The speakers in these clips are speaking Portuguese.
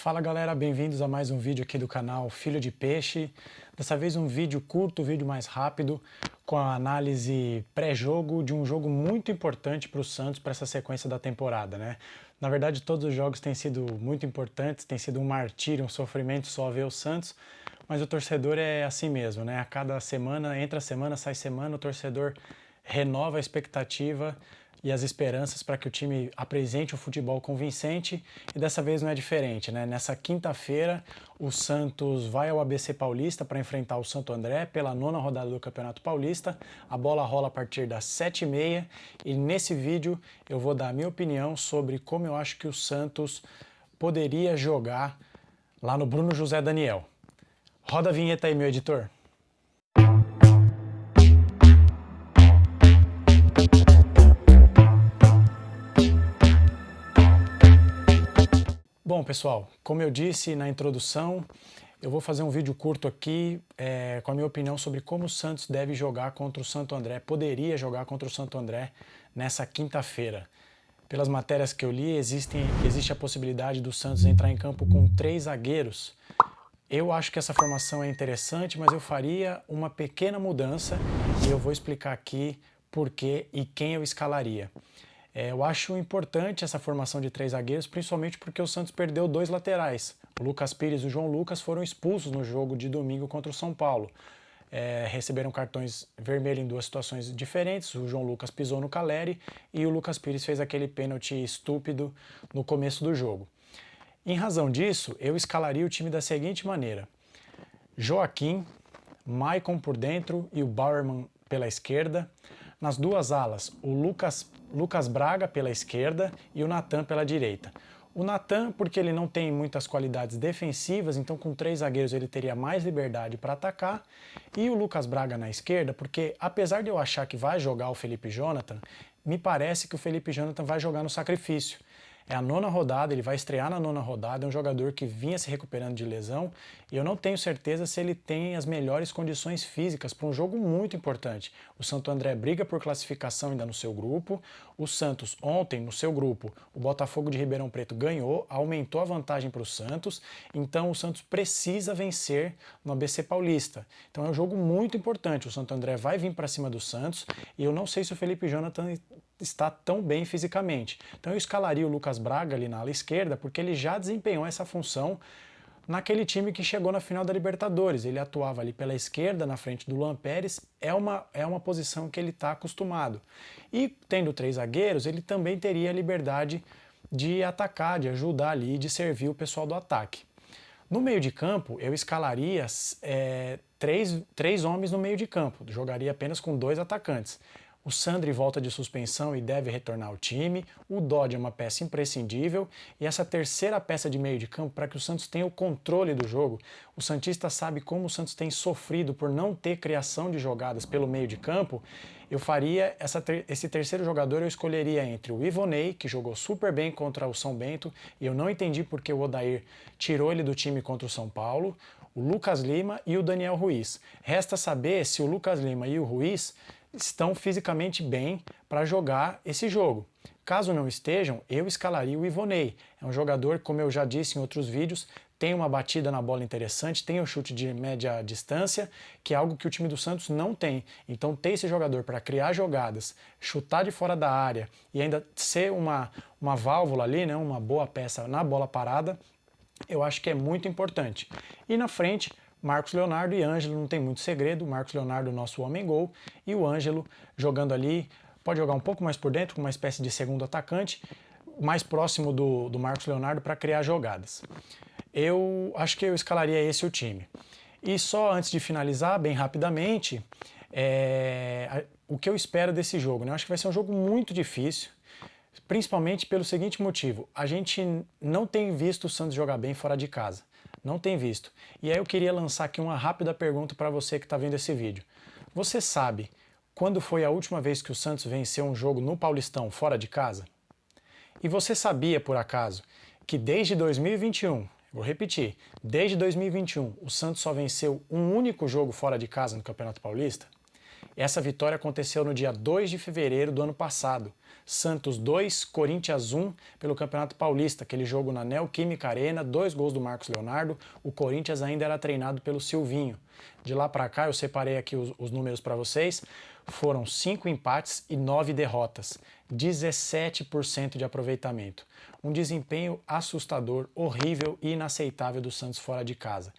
Fala galera, bem-vindos a mais um vídeo aqui do canal Filho de Peixe. Dessa vez um vídeo curto, um vídeo mais rápido, com a análise pré-jogo de um jogo muito importante para o Santos para essa sequência da temporada, né? Na verdade, todos os jogos têm sido muito importantes, tem sido um martírio, um sofrimento só ver o Santos, mas o torcedor é assim mesmo, né? A cada semana, entra semana, sai semana, o torcedor renova a expectativa e as esperanças para que o time apresente um futebol convincente, e dessa vez não é diferente, né? Nessa quinta-feira, o Santos vai ao ABC Paulista para enfrentar o Santo André pela 9ª rodada do Campeonato Paulista. A bola rola a partir das 7h30 e nesse vídeo eu vou dar a minha opinião sobre como eu acho que o Santos poderia jogar lá no Bruno José Daniel. Roda a vinheta aí, meu editor. Bom, pessoal, como eu disse na introdução, eu vou fazer um vídeo curto aqui com a minha opinião sobre como o Santos deve jogar contra o Santo André, poderia jogar contra o Santo André nessa quinta-feira. Pelas matérias que eu li, existe a possibilidade do Santos entrar em campo com 3 zagueiros. Eu acho que essa formação é interessante, mas eu faria uma pequena mudança e eu vou explicar aqui por que e quem eu escalaria. Eu acho importante essa formação de 3 zagueiros, principalmente porque o Santos perdeu 2 laterais. O Lucas Pires e o João Lucas foram expulsos no jogo de domingo contra o São Paulo. Receberam cartões vermelhos em 2 situações diferentes. O João Lucas pisou no Caleri e o Lucas Pires fez aquele pênalti estúpido no começo do jogo. Em razão disso, eu escalaria o time da seguinte maneira: Joaquim, Maicon por dentro e o Bauerman pela esquerda. Nas 2 alas, o Lucas Braga pela esquerda e o Natan pela direita. O Natan, porque ele não tem muitas qualidades defensivas, então com 3 zagueiros ele teria mais liberdade para atacar. E o Lucas Braga na esquerda, porque apesar de eu achar que vai jogar o Felipe Jonathan, me parece que o Felipe Jonathan vai jogar no sacrifício. É a 9ª rodada, ele vai estrear na 9ª rodada, é um jogador que vinha se recuperando de lesão e eu não tenho certeza se ele tem as melhores condições físicas para um jogo muito importante. O Santo André briga por classificação ainda no seu grupo, o Santos ontem no seu grupo, o Botafogo de Ribeirão Preto ganhou, aumentou a vantagem para o Santos, então o Santos precisa vencer no ABC Paulista. Então é um jogo muito importante, o Santo André vai vir para cima do Santos e eu não sei se o Felipe Jonathan está tão bem fisicamente. Então eu escalaria o Lucas Braga ali na ala esquerda, porque ele já desempenhou essa função naquele time que chegou na final da Libertadores. Ele atuava ali pela esquerda, na frente do Luan Pérez, é uma posição que ele está acostumado. E tendo 3 zagueiros, ele também teria a liberdade de atacar, de ajudar ali, de servir o pessoal do ataque. No meio de campo, eu escalaria 3 homens no meio de campo, jogaria apenas com 2 atacantes. O Sandri volta de suspensão e deve retornar ao time. O Dodge é uma peça imprescindível. E essa terceira peça de meio de campo, para que o Santos tenha o controle do jogo. O santista sabe como o Santos tem sofrido por não ter criação de jogadas pelo meio de campo. Eu faria esse terceiro jogador, eu escolheria entre o Ivonei, que jogou super bem contra o São Bento, e eu não entendi porque o Odair tirou ele do time contra o São Paulo, o Lucas Lima e o Daniel Ruiz. Resta saber se o Lucas Lima e o Ruiz estão fisicamente bem para jogar esse jogo. Caso não estejam, eu escalaria o Ivonei. É um jogador, como eu já disse em outros vídeos, tem uma batida na bola interessante, tem um chute de média distância, que é algo que o time do Santos não tem. Então ter esse jogador para criar jogadas, chutar de fora da área e ainda ser uma válvula ali, né, uma boa peça na bola parada, eu acho que é muito importante. E na frente, Marcos Leonardo e Ângelo, não tem muito segredo. Marcos Leonardo, nosso homem-gol, e o Ângelo jogando ali, pode jogar um pouco mais por dentro, com uma espécie de segundo atacante, mais próximo do Marcos Leonardo para criar jogadas. Eu acho que eu escalaria esse o time. E só antes de finalizar, bem rapidamente, o que eu espero desse jogo, né? Eu acho que vai ser um jogo muito difícil, principalmente pelo seguinte motivo: a gente não tem visto o Santos jogar bem fora de casa. Não tem visto. E aí eu queria lançar aqui uma rápida pergunta para você que está vendo esse vídeo. Você sabe quando foi a última vez que o Santos venceu um jogo no Paulistão fora de casa? E você sabia, por acaso, que desde 2021, vou repetir, desde 2021, o Santos só venceu um único jogo fora de casa no Campeonato Paulista? Essa vitória aconteceu no dia 2 de fevereiro do ano passado. Santos 2, Corinthians 1 pelo Campeonato Paulista, aquele jogo na Neoquímica Arena, 2 gols do Marcos Leonardo. O Corinthians ainda era treinado pelo Silvinho. De lá para cá, eu separei aqui os números para vocês, foram 5 empates e 9 derrotas, 17% de aproveitamento. Um desempenho assustador, horrível e inaceitável do Santos fora de casa.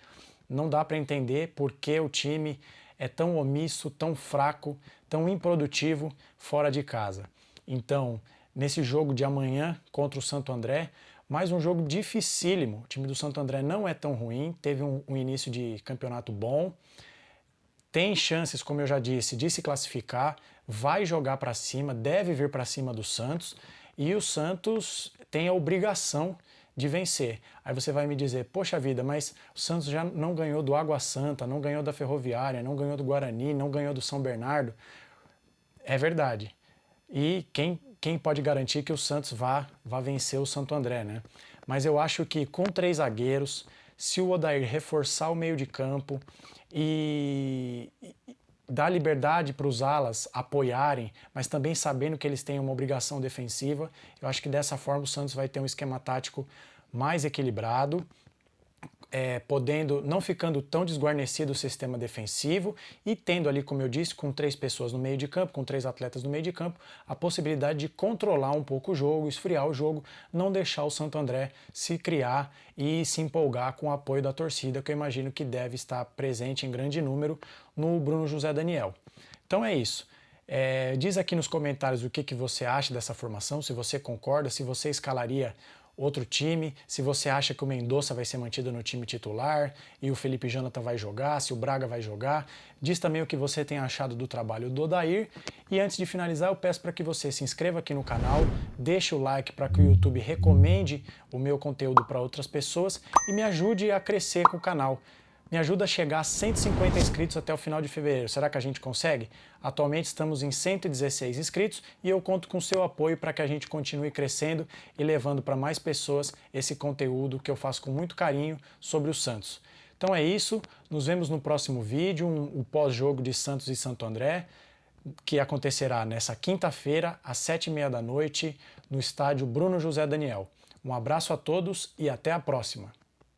Não dá para entender por que o time é tão omisso, tão fraco, tão improdutivo fora de casa. Então, nesse jogo de amanhã contra o Santo André, mais um jogo dificílimo. O time do Santo André não é tão ruim, teve um início de campeonato bom, tem chances, como eu já disse, de se classificar, vai jogar para cima, deve vir para cima do Santos, e o Santos tem a obrigação de vencer. Aí você vai me dizer, poxa vida, mas o Santos já não ganhou do Água Santa, não ganhou da Ferroviária, não ganhou do Guarani, não ganhou do São Bernardo. É verdade. E quem pode garantir que o Santos vá vencer o Santo André, né? Mas eu acho que com 3 zagueiros, se o Odair reforçar o meio de campo e dar liberdade para os alas apoiarem, mas também sabendo que eles têm uma obrigação defensiva, eu acho que dessa forma o Santos vai ter um esquema tático mais equilibrado, podendo, não ficando tão desguarnecido o sistema defensivo e tendo ali, como eu disse, com 3 pessoas no meio de campo, com 3 atletas no meio de campo, a possibilidade de controlar um pouco o jogo, esfriar o jogo, não deixar o Santo André se criar e se empolgar com o apoio da torcida, que eu imagino que deve estar presente em grande número no Bruno José Daniel. Então é isso. Diz aqui nos comentários o que você acha dessa formação, se você concorda, se você escalaria outro time, se você acha que o Mendonça vai ser mantido no time titular e o Felipe Jonathan vai jogar, se o Braga vai jogar. Diz também o que você tem achado do trabalho do Odair. E antes de finalizar, eu peço para que você se inscreva aqui no canal, deixe o like para que o YouTube recomende o meu conteúdo para outras pessoas e me ajude a crescer com o canal. Me ajuda a chegar a 150 inscritos até o final de fevereiro. Será que a gente consegue? Atualmente estamos em 116 inscritos e eu conto com o seu apoio para que a gente continue crescendo e levando para mais pessoas esse conteúdo que eu faço com muito carinho sobre o Santos. Então é isso, nos vemos no próximo vídeo, o pós-jogo de Santos e Santo André, que acontecerá nessa quinta-feira, às 7h30 da noite, no estádio Bruno José Daniel. Um abraço a todos e até a próxima!